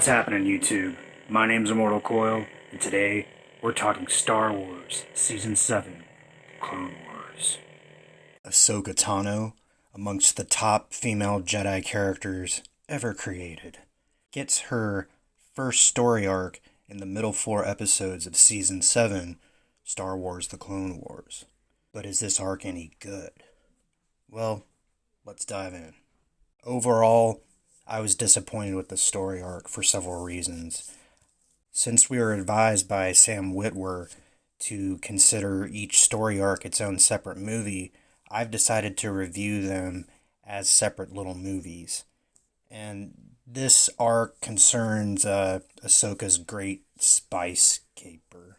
happening, YouTube? My name's Immortal Coil, and today we're talking Star Wars Season 7, Clone Wars. Ahsoka Tano, amongst the top female Jedi characters ever created, gets her first story arc in the middle 4 episodes of Season 7, Star Wars The Clone Wars. But is this arc any good? Well, let's dive in. Overall, I was disappointed with the story arc for several reasons. Since we were advised by Sam Witwer to consider each story arc its own separate movie, I've decided to review them as separate little movies. And this arc concerns Ahsoka's Great Spice Caper.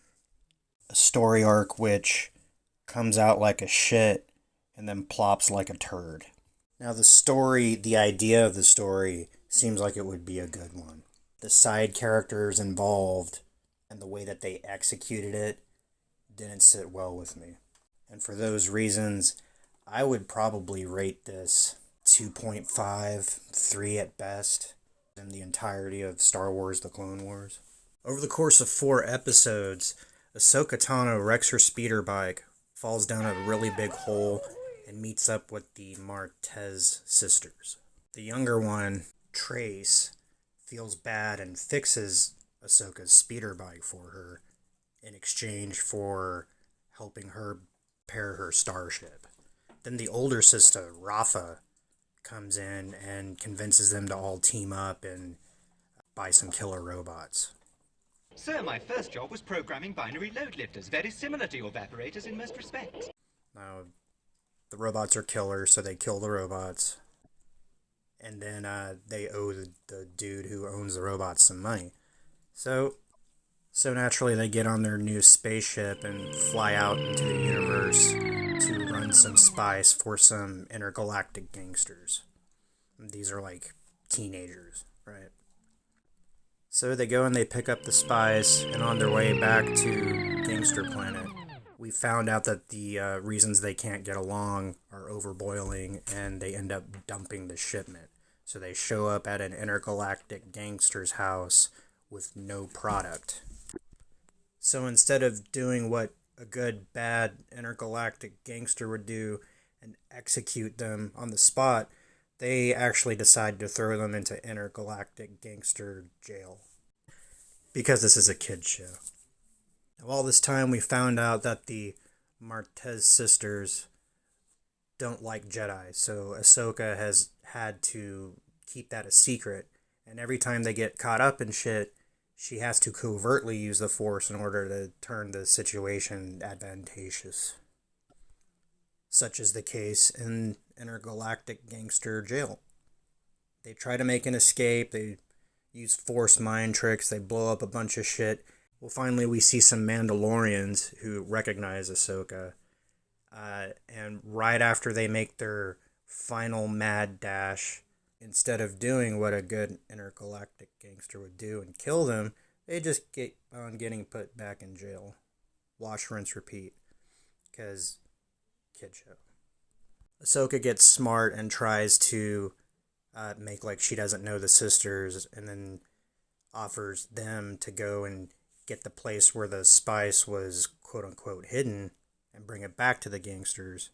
A story arc which comes out like a shit and then plops like a turd. Now the idea of the story seems like it would be a good one. The side characters involved and the way that they executed it didn't sit well with me. And for those reasons, I would probably rate this 2.5, 3 at best in the entirety of Star Wars The Clone Wars. Over the course of 4 episodes, Ahsoka Tano wrecks her speeder bike, falls down a really big hole, and meets up with the Martez sisters. The younger one, Trace, feels bad and fixes Ahsoka's speeder bike for her in exchange for helping her repair her starship. Then the older sister, Rafa, comes in and convinces them to all team up and buy some killer robots. Sir, my first job was programming binary load lifters, very similar to your evaporators in most respects. Now, the robots are killers, so they kill the robots. And then they owe the dude who owns the robots some money. So naturally they get on their new spaceship and fly out into the universe to run some spies for some intergalactic gangsters. These are like teenagers, right? So they go and they pick up the spies, and on their way back to Gangster Planet, we found out that the reasons they can't get along are overboiling, and they end up dumping the shipment. So they show up at an intergalactic gangster's house with no product. So instead of doing what a good, bad intergalactic gangster would do and execute them on the spot, they actually decided to throw them into intergalactic gangster jail. Because this is a kid's show. All this time we found out that the Martez sisters don't like Jedi, so Ahsoka has had to keep that a secret, and every time they get caught up in shit, she has to covertly use the Force in order to turn the situation advantageous. Such is the case in intergalactic gangster jail. They try to make an escape, they use Force mind tricks, they blow up a bunch of shit. Well, finally, we see some Mandalorians who recognize Ahsoka. And right after they make their final mad dash, instead of doing what a good intergalactic gangster would do and kill them, they just get on getting put back in jail. Wash, rinse, repeat. Because kid show. Ahsoka gets smart and tries to make like she doesn't know the sisters, and then offers them to go and get the place where the spice was quote-unquote hidden and bring it back to the gangsters.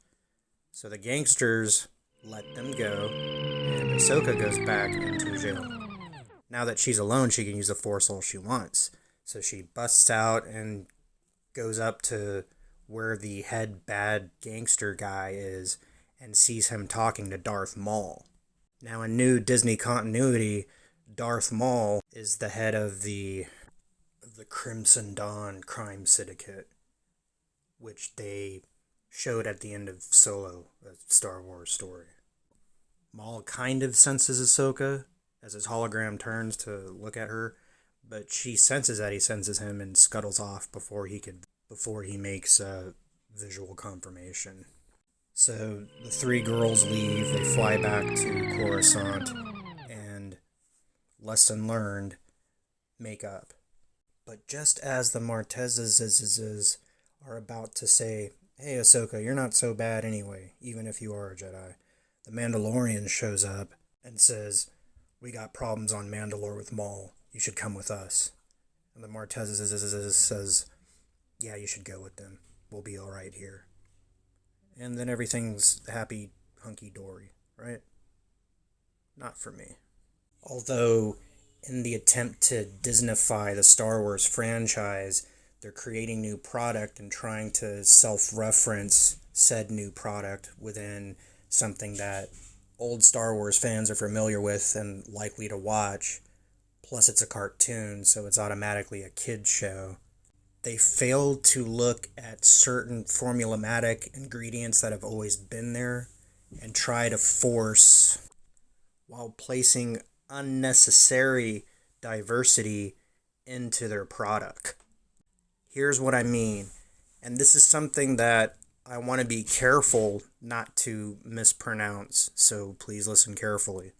So the gangsters let them go, and Ahsoka goes back into jail. Now that she's alone, she can use the Force all she wants. So she busts out and goes up to where the head bad gangster guy is and sees him talking to Darth Maul. Now in new Disney continuity, Darth Maul is the head of the Crimson Dawn crime syndicate, which they showed at the end of Solo, a Star Wars story. Maul kind of senses Ahsoka as his hologram turns to look at her, but she senses that he senses him and scuttles off before he makes visual confirmation. So the 3 girls leave, they fly back to Coruscant, and lesson learned, make up. But just as the Martezes are about to say, hey Ahsoka, you're not so bad anyway, even if you are a Jedi, the Mandalorian shows up and says, we got problems on Mandalore with Maul. you should come with us. And the Martez says, yeah, you should go with them. We'll be all right here. And then everything's happy, hunky-dory, right? Not for me. Although, in the attempt to Disneyfy the Star Wars franchise, they're creating new product and trying to self-reference said new product within something that old Star Wars fans are familiar with and likely to watch. Plus, it's a cartoon, so it's automatically a kid's show. They failed to look at certain formulaic ingredients that have always been there and try to force, while placing unnecessary diversity into their product. Here's what I mean, and this is something that I want to be careful not to mispronounce, so please listen carefully.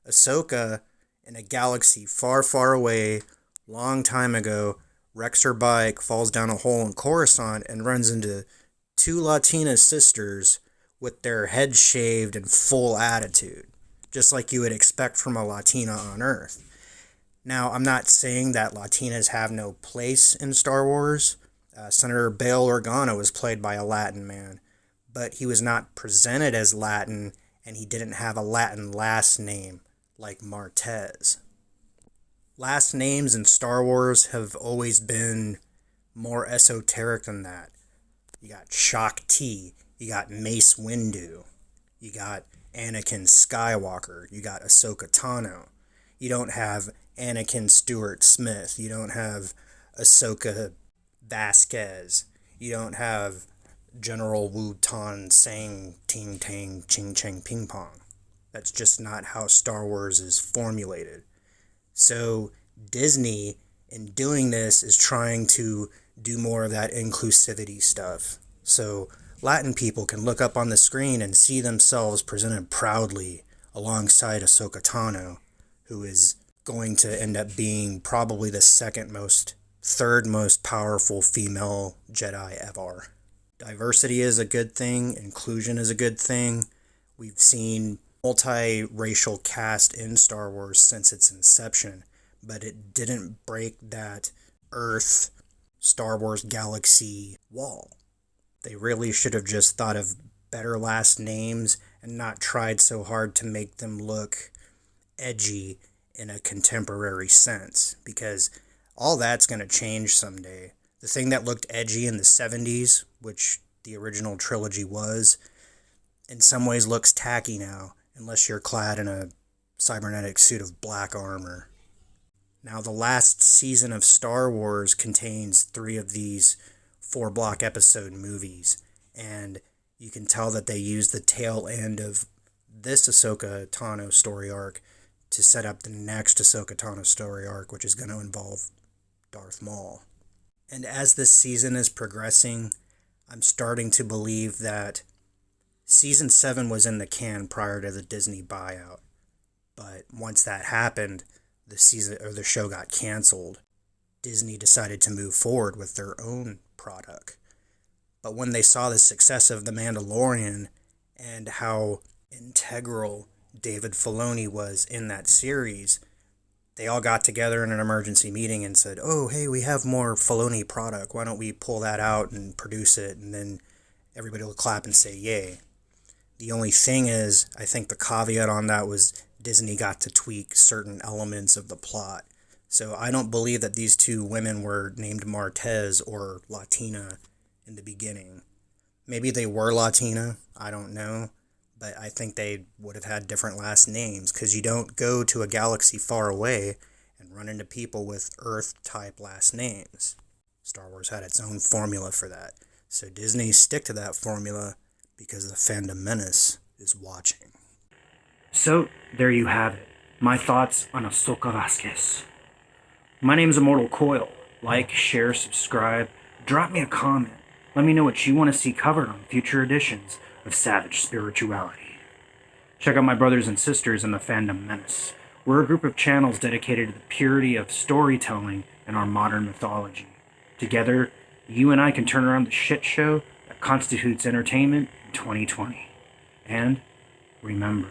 Ahsoka, in a galaxy far, far away, long time ago, wrecks her bike, falls down a hole in Coruscant, and runs into two Latina sisters with their heads shaved and full attitude, just like you would expect from a Latina on Earth. Now, I'm not saying that Latinas have no place in Star Wars. Senator Bail Organa was played by a Latin man, but he was not presented as Latin, and he didn't have a Latin last name like Martez. Last names in Star Wars have always been more esoteric than that. You got Shaak Ti, you got Mace Windu, you got Anakin Skywalker, you got Ahsoka Tano. You don't have Anakin Stewart Smith, you don't have Ahsoka Vasquez, you don't have General Wu Tan saying ting tang ching chang ping pong. That's just not how Star Wars is formulated. So Disney, in doing this, is trying to do more of that inclusivity stuff. So Latin people can look up on the screen and see themselves presented proudly alongside Ahsoka Tano, who is going to end up being probably the third most powerful female Jedi ever. Diversity is a good thing. Inclusion is a good thing. We've seen multiracial cast in Star Wars since its inception, but it didn't break that Earth Star Wars galaxy wall. They really should have just thought of better last names and not tried so hard to make them look edgy in a contemporary sense, because all that's going to change someday. The thing that looked edgy in the 70s, which the original trilogy was, in some ways looks tacky now, unless you're clad in a cybernetic suit of black armor. Now, the last season of Star Wars contains 3 of these 4-block episode movies, and you can tell that they used the tail end of this Ahsoka Tano story arc to set up the next Ahsoka Tano story arc, which is going to involve Darth Maul. And as this season is progressing, I'm starting to believe that Season 7 was in the can prior to the Disney buyout. But once that happened, the show got canceled. Disney decided to move forward with their own product. But when they saw the success of The Mandalorian and how integral David Filoni was in that series, they all got together in an emergency meeting and said, oh, hey, we have more Filoni product. Why don't we pull that out and produce it? And then everybody will clap and say, yay. The only thing is, I think the caveat on that was Disney got to tweak certain elements of the plot. So I don't believe that these 2 women were named Martez or Latina in the beginning. Maybe they were Latina, I don't know. But I think they would have had different last names, because you don't go to a galaxy far away and run into people with Earth-type last names. Star Wars had its own formula for that. So Disney stick to that formula because the fandom menace is watching. So, there you have it. My thoughts on Ahsoka Vasquez. My name's Immortal Coil. Like, share, subscribe. Drop me a comment. Let me know what you want to see covered on future editions of Savage Spirituality. Check out my brothers and sisters in the Fandom Menace. We're a group of channels dedicated to the purity of storytelling and our modern mythology. Together, you and I can turn around the shit show that constitutes entertainment in 2020. And remember,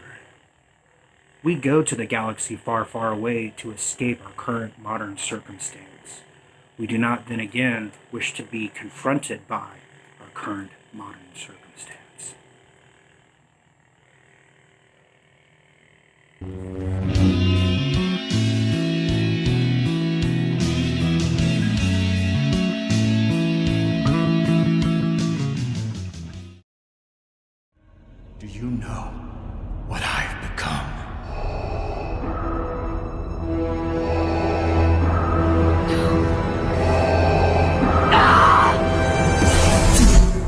We go to the galaxy far, far away to escape our current modern circumstance. We do not then again wish to be confronted by our current modern circumstance.